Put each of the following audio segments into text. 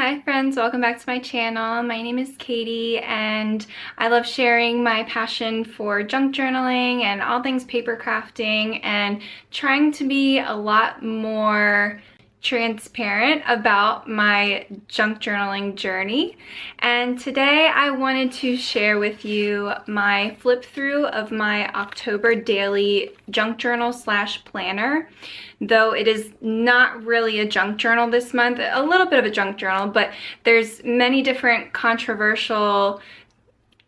Hi friends, welcome back to my channel. My name is Katie and I love sharing my passion for junk journaling and all things paper crafting and trying to be a lot more transparent about my junk journaling journey. And today I wanted to share with you my flip through of my October daily junk journal / planner. Though it is not really a junk journal this month, a little bit of a junk journal, but there's many different controversial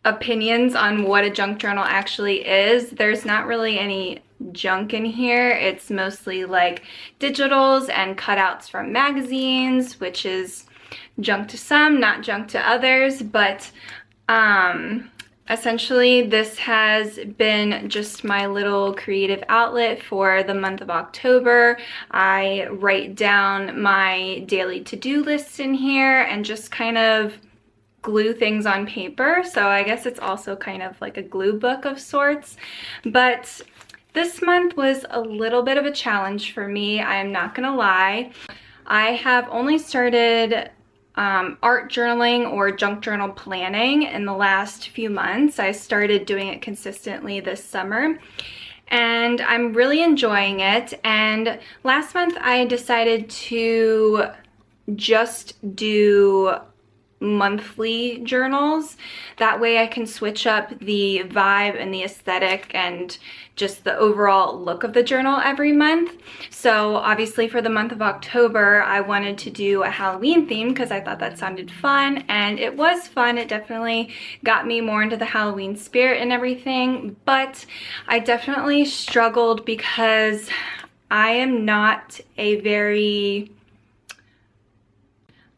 opinions on what a junk journal actually is. There's not really any junk in here. It's mostly like digitals and cutouts from magazines, which is junk to some, not junk to others, but essentially this has been just my little creative outlet for the month of October. I write down my daily to-do lists in here and just kind of glue things on paper. So I guess it's also kind of like a glue book of sorts. But this month was a little bit of a challenge for me, I am not gonna lie. I have only started art journaling or junk journal planning in the last few months. I started doing it consistently this summer and I'm really enjoying it. And last month I decided to just do monthly journals. That way I can switch up the vibe and the aesthetic and just the overall look of the journal every month. So obviously for the month of October, I wanted to do a Halloween theme because I thought that sounded fun, and it was fun. It definitely got me more into the Halloween spirit and everything, but I definitely struggled because I am not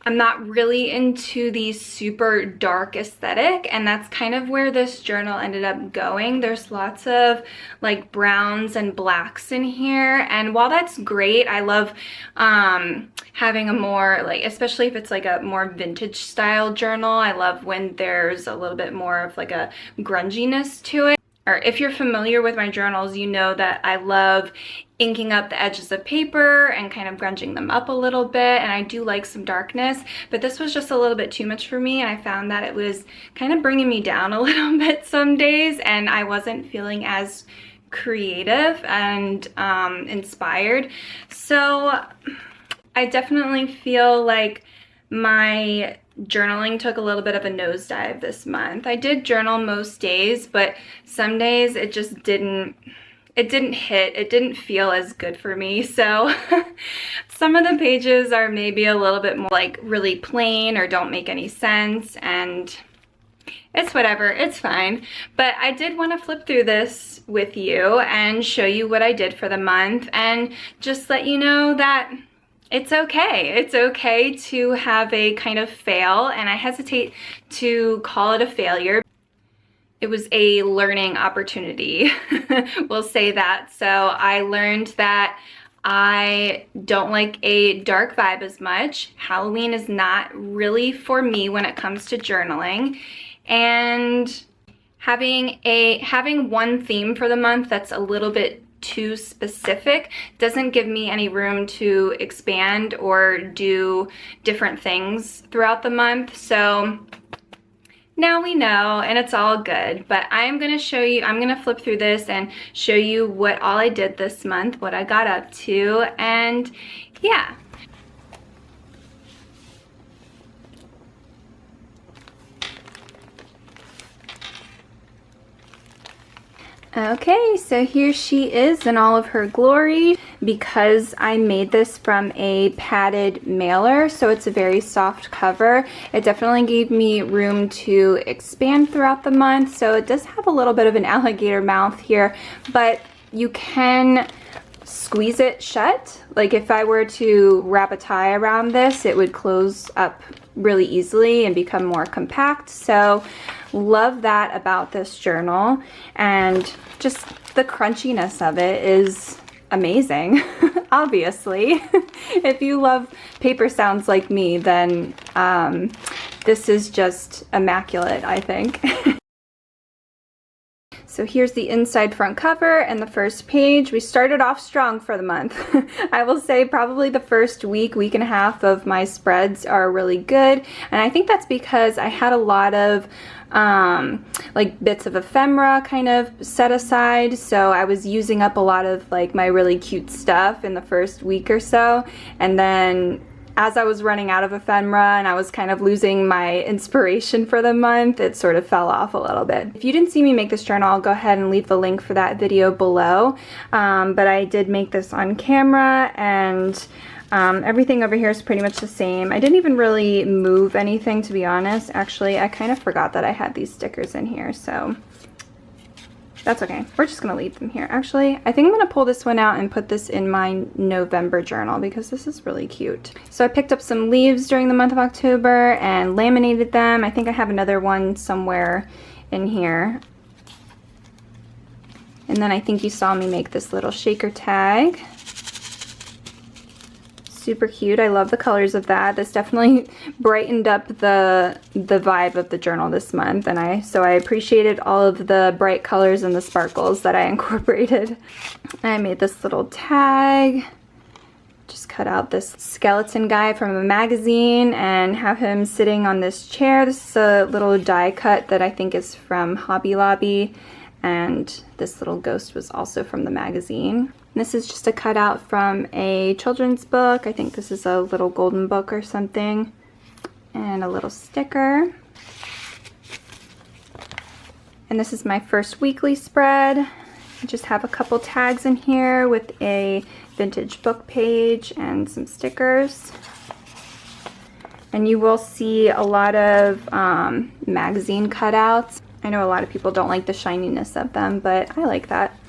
I'm not really into the super dark aesthetic, and that's kind of where this journal ended up going. There's lots of like browns and blacks in here, and while that's great, I love having a more like, especially if it's like a more vintage style journal, I love when there's a little bit more of like a grunginess to it. Or if you're familiar with my journals, you know that I love inking up the edges of paper and kind of grunging them up a little bit, and I do like some darkness, but this was just a little bit too much for me, and I found that it was kind of bringing me down a little bit some days, and I wasn't feeling as creative and inspired. So I definitely feel like my journaling took a little bit of a nosedive this month. I did journal most days, but some days it just didn't hit. It didn't feel as good for me. So some of the pages are maybe a little bit more like really plain or don't make any sense, and it's whatever, it's fine. But I did want to flip through this with you and show you what I did for the month and just let you know that it's okay. It's okay to have a kind of fail, and I hesitate to call it a failure. It was a learning opportunity, we'll say that. So I learned that I don't like a dark vibe as much. Halloween is not really for me when it comes to journaling, and having one theme for the month that's a little bit too specific doesn't give me any room to expand or do different things throughout the month. So now we know, and it's all good, but I'm gonna flip through this and show you what all I did this month, what I got up to, and yeah. Okay, so here she is in all of her glory. Because I made this from a padded mailer, so it's a very soft cover, it definitely gave me room to expand throughout the month. So it does have a little bit of an alligator mouth here, but you can squeeze it shut. Like if I were to wrap a tie around this, it would close up really easily and become more compact. So love that about this journal, and just the crunchiness of it is amazing. Obviously, if you love paper sounds like me, then this is just immaculate, I think. So here's the inside front cover and the first page. We started off strong for the month. I will say probably the first week and a half of my spreads are really good. And I think that's because I had a lot of like bits of ephemera kind of set aside. So I was using up a lot of like my really cute stuff in the first week or so. And then as I was running out of ephemera and I was kind of losing my inspiration for the month, it sort of fell off a little bit. If you didn't see me make this journal, I'll go ahead and leave the link for that video below. But I did make this on camera, and everything over here is pretty much the same. I didn't even really move anything, to be honest. Actually, I kind of forgot that I had these stickers in here, so that's okay. We're just gonna leave them here. Actually, I think I'm gonna pull this one out and put this in my November journal because this is really cute. So I picked up some leaves during the month of October and laminated them. I think I have another one somewhere in here. And then I think you saw me make this little shaker tag. Super cute. I love the colors of that. This definitely brightened up the vibe of the journal this month, and so I appreciated all of the bright colors and the sparkles that I incorporated. I made this little tag. Just cut out this skeleton guy from a magazine and have him sitting on this chair. This is a little die cut that I think is from Hobby Lobby, and this little ghost was also from the magazine. This is just a cutout from a children's book. I think this is a little golden book or something. And a little sticker. And this is my first weekly spread. I just have a couple tags in here with a vintage book page and some stickers. And you will see a lot of magazine cutouts. I know a lot of people don't like the shininess of them, but I like that.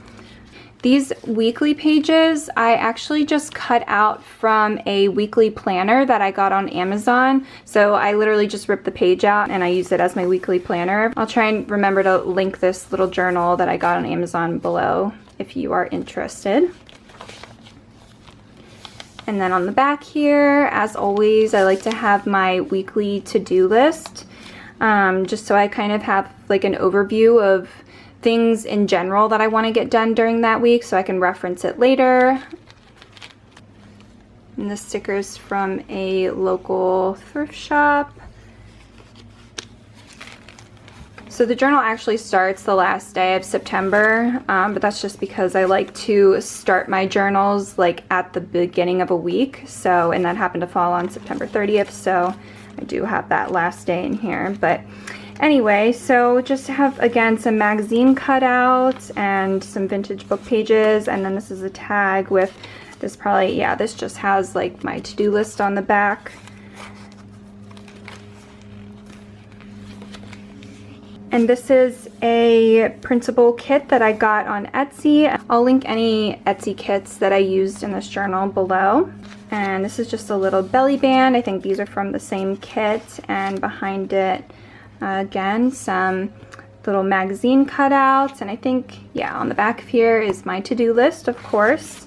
These weekly pages, I actually just cut out from a weekly planner that I got on Amazon. So I literally just ripped the page out and I use it as my weekly planner. I'll try and remember to link this little journal that I got on Amazon below if you are interested. And then on the back here, as always, I like to have my weekly to-do list, just so I kind of have like an overview of things in general that I want to get done during that week so I can reference it later. And the stickers from a local thrift shop. So the journal actually starts the last day of September, but that's just because I like to start my journals like at the beginning of a week. So, and that happened to fall on September 30th, so I do have that last day in here. But anyway, so just have, again, some magazine cutouts and some vintage book pages, and then this is a tag with this probably, yeah, this just has like my to-do list on the back. And this is a printable kit that I got on Etsy. I'll link any Etsy kits that I used in this journal below. And this is just a little belly band. I think these are from the same kit, and behind it, again, some little magazine cutouts, and I think, yeah, on the back of here is my to-do list, of course,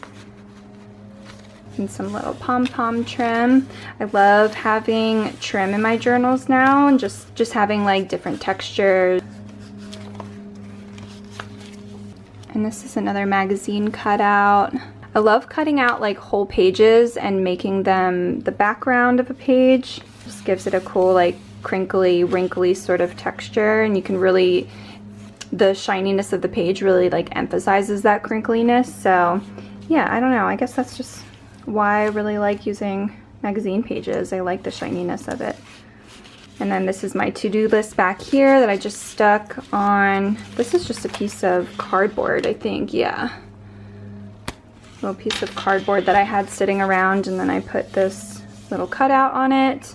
and some little pom-pom trim. I love having trim in my journals now, and just having like different textures. And this is another magazine cutout. I love cutting out like whole pages and making them the background of a page. Just gives it a cool like crinkly, wrinkly sort of texture, and you can really, the shininess of the page really like emphasizes that crinkliness. So yeah, I don't know, I guess that's just why I really like using magazine pages. I like the shininess of it. And then this is my to-do list back here that I just stuck on. This is just a piece of cardboard, I think, yeah. Little piece of cardboard that I had sitting around, and then I put this little cutout on it.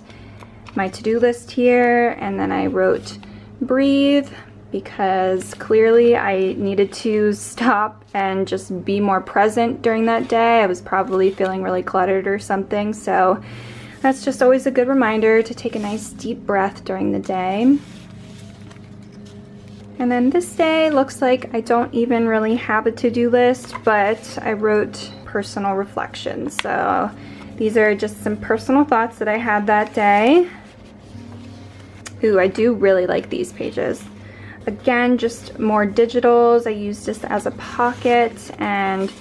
My to-do list here, and then I wrote breathe because clearly I needed to stop and just be more present during that day. I was probably feeling really cluttered or something, so that's just always a good reminder to take a nice deep breath during the day. And then this day looks like I don't even really have a to-do list, but I wrote personal reflections. So these are just some personal thoughts that I had that day. Ooh, I do really like these pages. Again, just more digitals. I used this as a pocket, and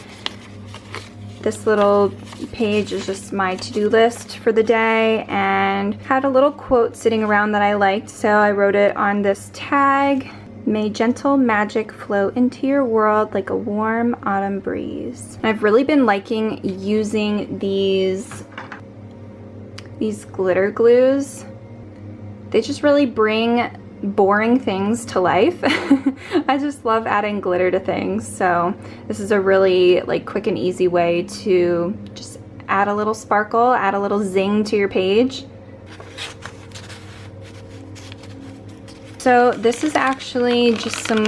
this little page is just my to-do list for the day, and had a little quote sitting around that I liked, so I wrote it on this tag. May gentle magic flow into your world like a warm autumn breeze. I've really been liking using these glitter glues. They just really bring boring things to life. I just love adding glitter to things, so this is a really like quick and easy way to just add a little sparkle, add a little zing to your page. So this is actually just some,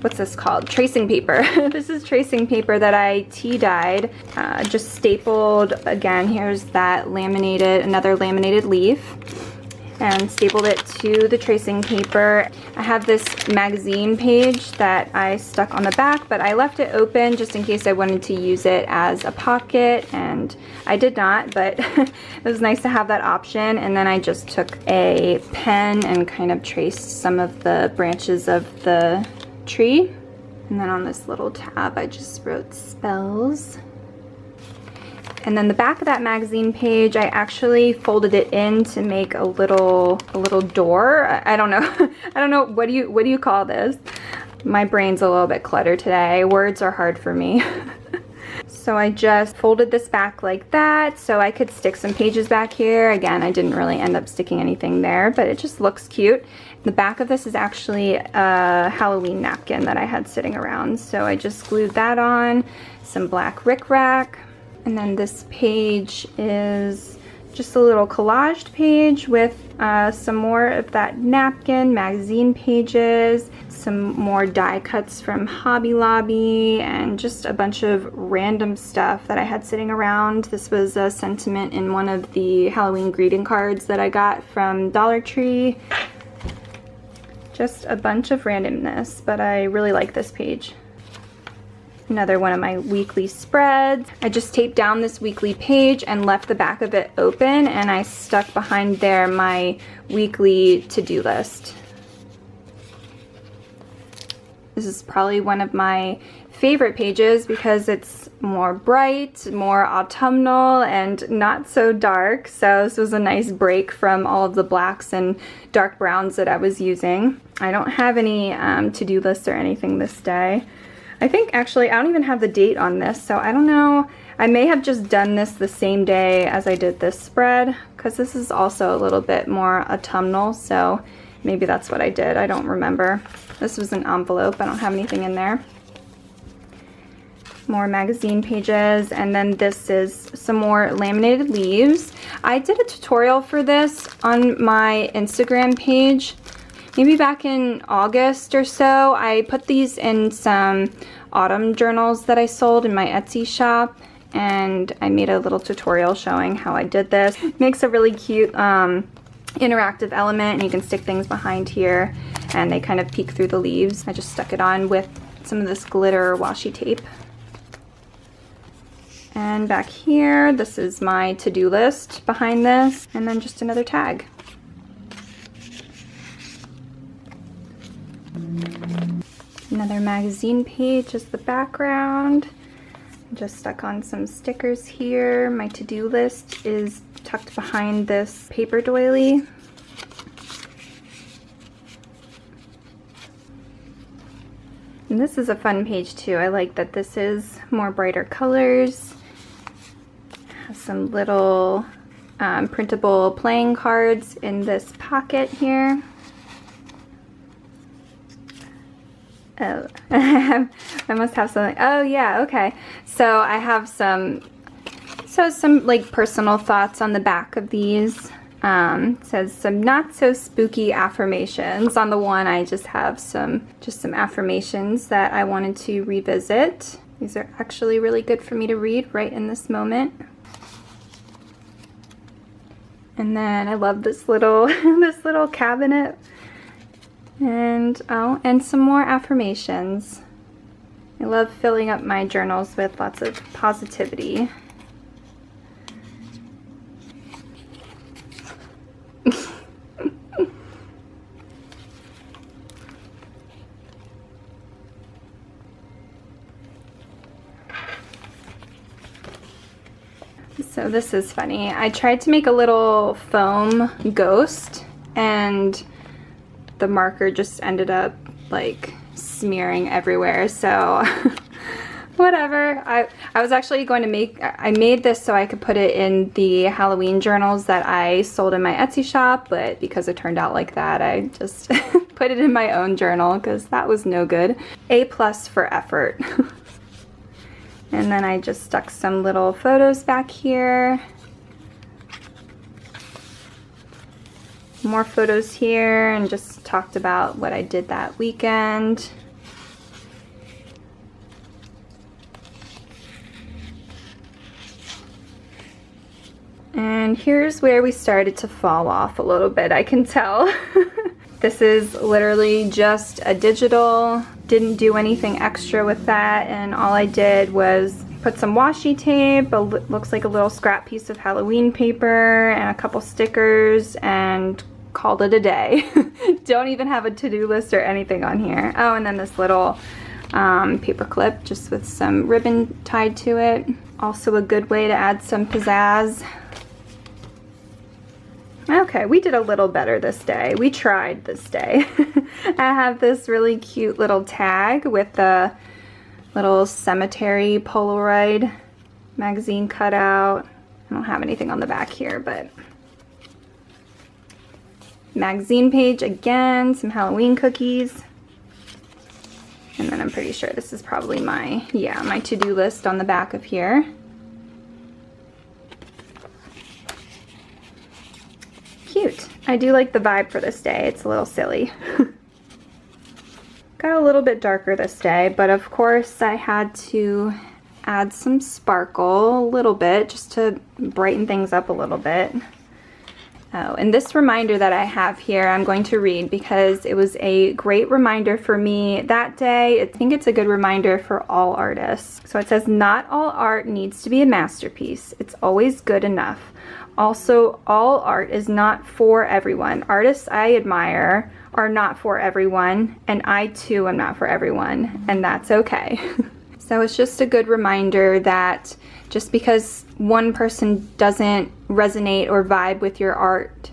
what's this called? Tracing paper. This is tracing paper that I tea dyed, just stapled. Again, here's that laminated, another laminated leaf, and stapled it to the tracing paper. I have this magazine page that I stuck on the back, but I left it open just in case I wanted to use it as a pocket, and I did not, but it was nice to have that option. And then I just took a pen and kind of traced some of the branches of the tree. And then on this little tab, I just wrote spells. And then the back of that magazine page, I actually folded it in to make a little door. I don't know. I don't know, what do you call this? My brain's a little bit cluttered today. Words are hard for me. So I just folded this back like that so I could stick some pages back here. Again, I didn't really end up sticking anything there, but it just looks cute. The back of this is actually a Halloween napkin that I had sitting around. So I just glued that on, some black rickrack. And then this page is just a little collaged page with some more of that napkin, magazine pages, some more die cuts from Hobby Lobby, and just a bunch of random stuff that I had sitting around. This was a sentiment in one of the Halloween greeting cards that I got from Dollar Tree. Just a bunch of randomness, but I really like this page. Another one of my weekly spreads. I just taped down this weekly page and left the back of it open, and I stuck behind there my weekly to-do list. This is probably one of my favorite pages because it's more bright, more autumnal, and not so dark. So this was a nice break from all of the blacks and dark browns that I was using. I don't have any to-do lists or anything this day. I think actually I don't even have the date on this, so I don't know. I may have just done this the same day as I did this spread, because this is also a little bit more autumnal, so maybe that's what I did. I don't remember. This was an envelope. I don't have anything in there. More magazine pages, and then this is some more laminated leaves. I did a tutorial for this on my Instagram page. Maybe back in August or so. I put these in some autumn journals that I sold in my Etsy shop, and I made a little tutorial showing how I did this. It makes a really cute interactive element, and you can stick things behind here and they kind of peek through the leaves. I just stuck it on with some of this glitter washi tape. And back here, this is my to-do list behind this, and then just another tag. Another magazine page as the background. Just stuck on some stickers here. My to-do list is tucked behind this paper doily. And this is a fun page too. I like that this is more brighter colors. Has some little printable playing cards in this pocket here. Oh, I must have something. Oh yeah, okay. So I have some like personal thoughts on the back of these. It says some not so spooky affirmations. On the one, I just have some affirmations that I wanted to revisit. These are actually really good for me to read right in this moment. And then I love this little this little cabinet. And oh, and some more affirmations. I love filling up my journals with lots of positivity. So this is funny. I tried to make a little foam ghost and the marker just ended up like smearing everywhere, so whatever. I was actually going to I made this so I could put it in the Halloween journals that I sold in my Etsy shop, but because it turned out like that, I just put it in my own journal because that was no good. A+ for effort. And then I just stuck some little photos back here. More photos here, and just talked about what I did that weekend. And here's where we started to fall off a little bit, I can tell. This is literally just a digital, didn't do anything extra with that, and all I did was put some washi tape, looks like a little scrap piece of Halloween paper, and a couple stickers, and called it a day. Don't even have a to-do list or anything on here. Oh, and then this little paper clip just with some ribbon tied to it. Also a good way to add some pizzazz. Okay, we did a little better this day. We tried this day. I have this really cute little tag with a little cemetery Polaroid magazine cutout. I don't have anything on the back here, but magazine page again, some Halloween cookies. And then I'm pretty sure this is probably my to-do list on the back of here. Cute. I do like the vibe for this day. It's a little silly. Got a little bit darker this day, but of course I had to add some sparkle a little bit just to brighten things up a little bit. Oh, and this reminder that I have here I'm going to read because it was a great reminder for me that day. I think it's a good reminder for all artists. So it says, not all art needs to be a masterpiece. It's always good enough. Also, all art is not for everyone. Artists I admire are not for everyone, and I too am not for everyone, and that's okay. So it's just a good reminder that just because one person doesn't resonate or vibe with your art,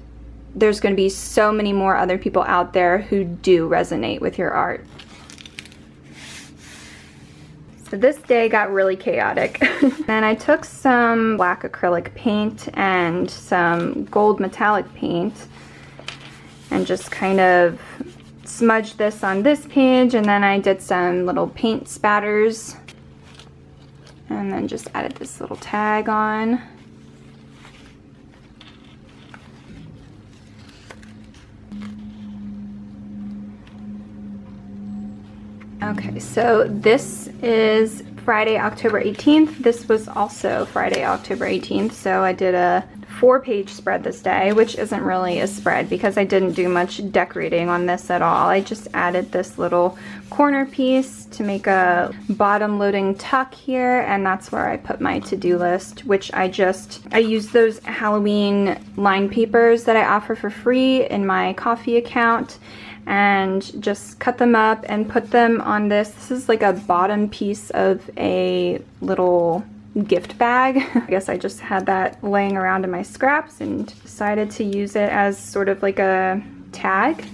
there's going to be so many more other people out there who do resonate with your art. So this day got really chaotic. And I took some black acrylic paint and some gold metallic paint and just kind of smudged this on this page, and then I did some little paint spatters and then just added this little tag on. Okay, so this is Friday, October 18th. This was also Friday, October 18th, so I did a 4-page spread this day, which isn't really a spread because I didn't do much decorating on this at all. I just added this little corner piece to make a bottom loading tuck here, and that's where I put my to-do list, which I use those Halloween line papers that I offer for free in my Ko-fi account, and just cut them up and put them on this. This is like a bottom piece of a little gift bag. I guess I just had that laying around in my scraps and decided to use it as sort of like a tag.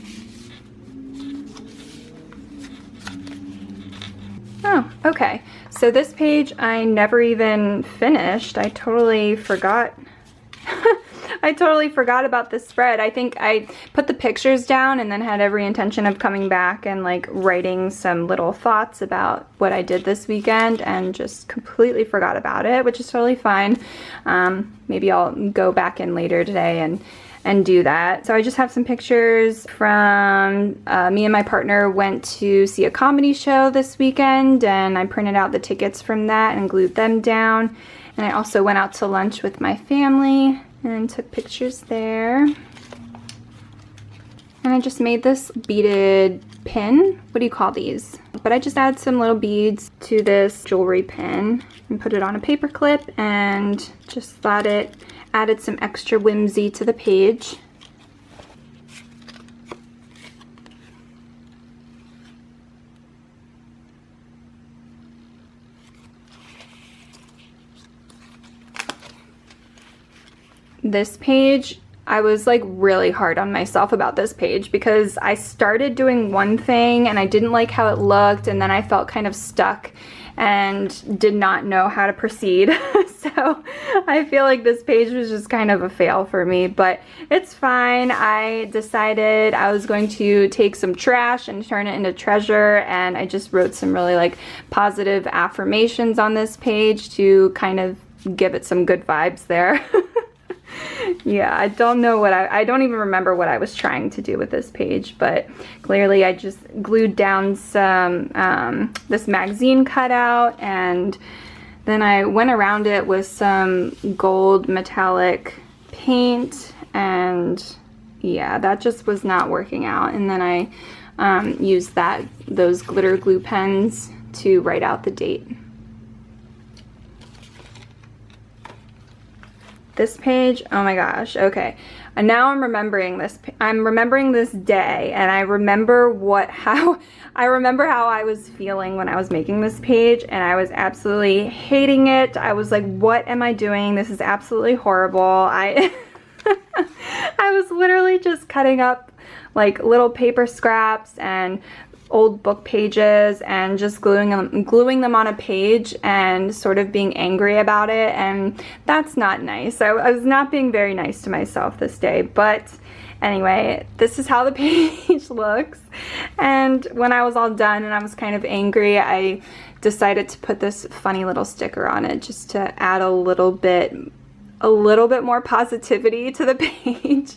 Oh, okay. So this page I never even finished. I totally forgot. I totally forgot about this spread. I think I put the pictures down and then had every intention of coming back and like writing some little thoughts about what I did this weekend and just completely forgot about it, which is totally fine. Maybe I'll go back in later today and do that. So I just have some pictures from me and my partner went to see a comedy show this weekend, and I printed out the tickets from that and glued them down. And I also went out to lunch with my family and took pictures there. And I just made this beaded pin. What do you call these? But I just added some little beads to this jewelry pin and put it on a paper clip, and just thought it added some extra whimsy to the page. This page, I was like really hard on myself about this page because I started doing one thing and I didn't like how it looked, and then I felt kind of stuck and did not know how to proceed. So I feel like this page was just kind of a fail for me, but it's fine. I decided I was going to take some trash and turn it into treasure, and I just wrote some really like positive affirmations on this page to kind of give it some good vibes there. Yeah, I don't know what I don't even remember what I was trying to do with this page, but clearly I just glued down some this magazine cutout, and then I went around it with some gold metallic paint, and yeah, that just was not working out. And then I used those glitter glue pens to write out the date. This page, oh my gosh, okay. And now I'm remembering this. I'm remembering this day, and I remember how I was feeling when I was making this page, and I was absolutely hating it. I was like, what am I doing? This is absolutely horrible. I was literally just cutting up like little paper scraps and old book pages and just gluing them on a page and sort of being angry about it, and that's not nice. I was not being very nice to myself this day, but anyway, this is how the page looks. And when I was all done and I was kind of angry, I decided to put this funny little sticker on it just to add a little bit more positivity to the page.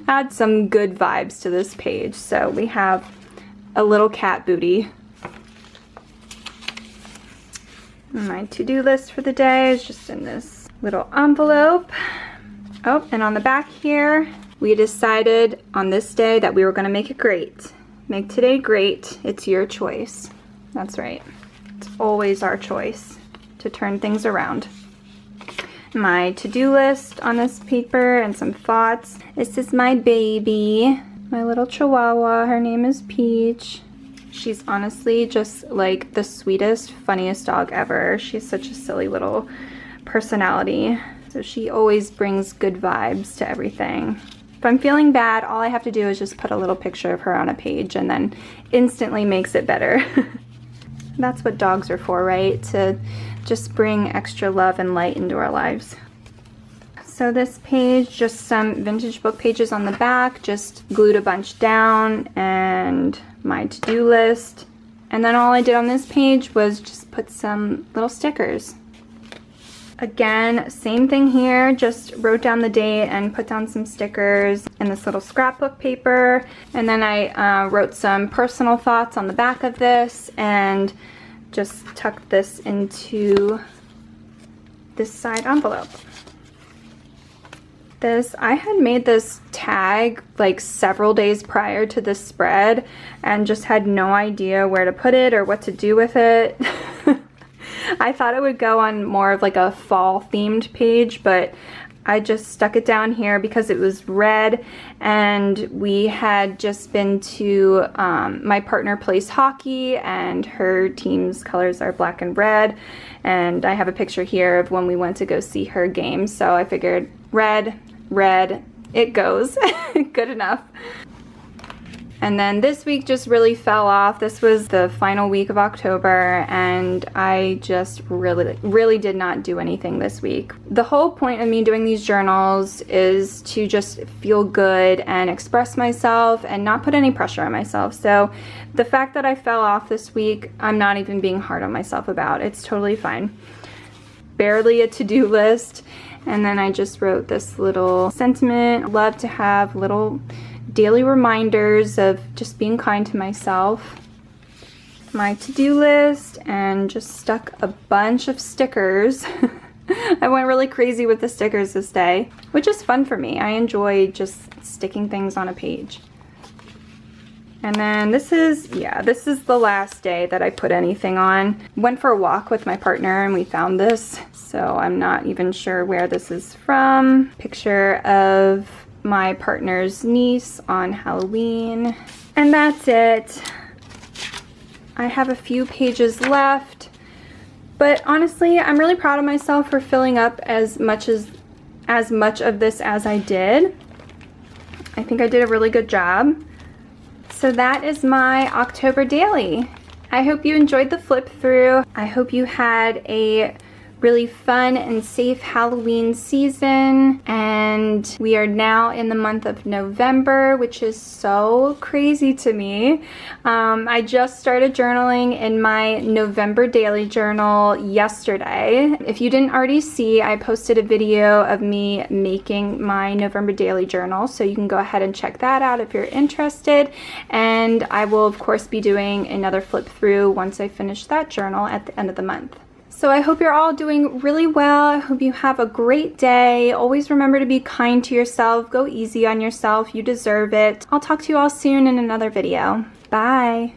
Add some good vibes to this page. So we have a little cat booty. My to-do list for the day is just in this little envelope. Oh, and on the back here, we decided on this day that we were going to make it great. Make today great. It's your choice. That's right. It's always our choice to turn things around. My to-do list on this paper and some thoughts. This is my baby. My little chihuahua, her name is Peach. She's honestly just like the sweetest, funniest dog ever. She's such a silly little personality. So she always brings good vibes to everything. If I'm feeling bad, all I have to do is just put a little picture of her on a page, and then instantly makes it better. That's what dogs are for, right? To just bring extra love and light into our lives. So this page, just some vintage book pages on the back, just glued a bunch down, and my to-do list. And then all I did on this page was just put some little stickers. Again, same thing here, just wrote down the date and put down some stickers in this little scrapbook paper. And then I wrote some personal thoughts on the back of this and just tucked this into this side envelope. I had made this tag like several days prior to this spread and just had no idea where to put it or what to do with it. I thought it would go on more of like a fall themed page, but I just stuck it down here because it was red, and we had just been to, my partner plays hockey and her team's colors are black and red, and I have a picture here of when we went to go see her game, so I figured red, it goes. Good enough. And then this week just really fell off. This was the final week of October, and I just really did not do anything this week. The whole point of me doing these journals is to just feel good and express myself and not put any pressure on myself. So the fact that I fell off this week, I'm not even being hard on myself about. It's totally fine. Barely a to-do list. And then I just wrote this little sentiment. I love to have little daily reminders of just being kind to myself. My to-do list, and just stuck a bunch of stickers. I went really crazy with the stickers this day, which is fun for me. I enjoy just sticking things on a page. And then this is the last day that I put anything on. Went for a walk with my partner and we found this, so I'm not even sure where this is from. Picture of my partner's niece on Halloween. And that's it. I have a few pages left, but honestly, I'm really proud of myself for filling up as much as as much of this as I did. I think I did a really good job. So that is my October daily. I hope you enjoyed the flip through. I hope you had a really fun and safe Halloween season, and we are now in the month of November, which is so crazy to me. I just started journaling in my November daily journal yesterday. If you didn't already see, I posted a video of me making my November daily journal, so you can go ahead and check that out if you're interested. And I will of course be doing another flip through once I finish that journal at the end of the month. So I hope you're all doing really well. I hope you have a great day. Always remember to be kind to yourself. Go easy on yourself. You deserve it. I'll talk to you all soon in another video. Bye.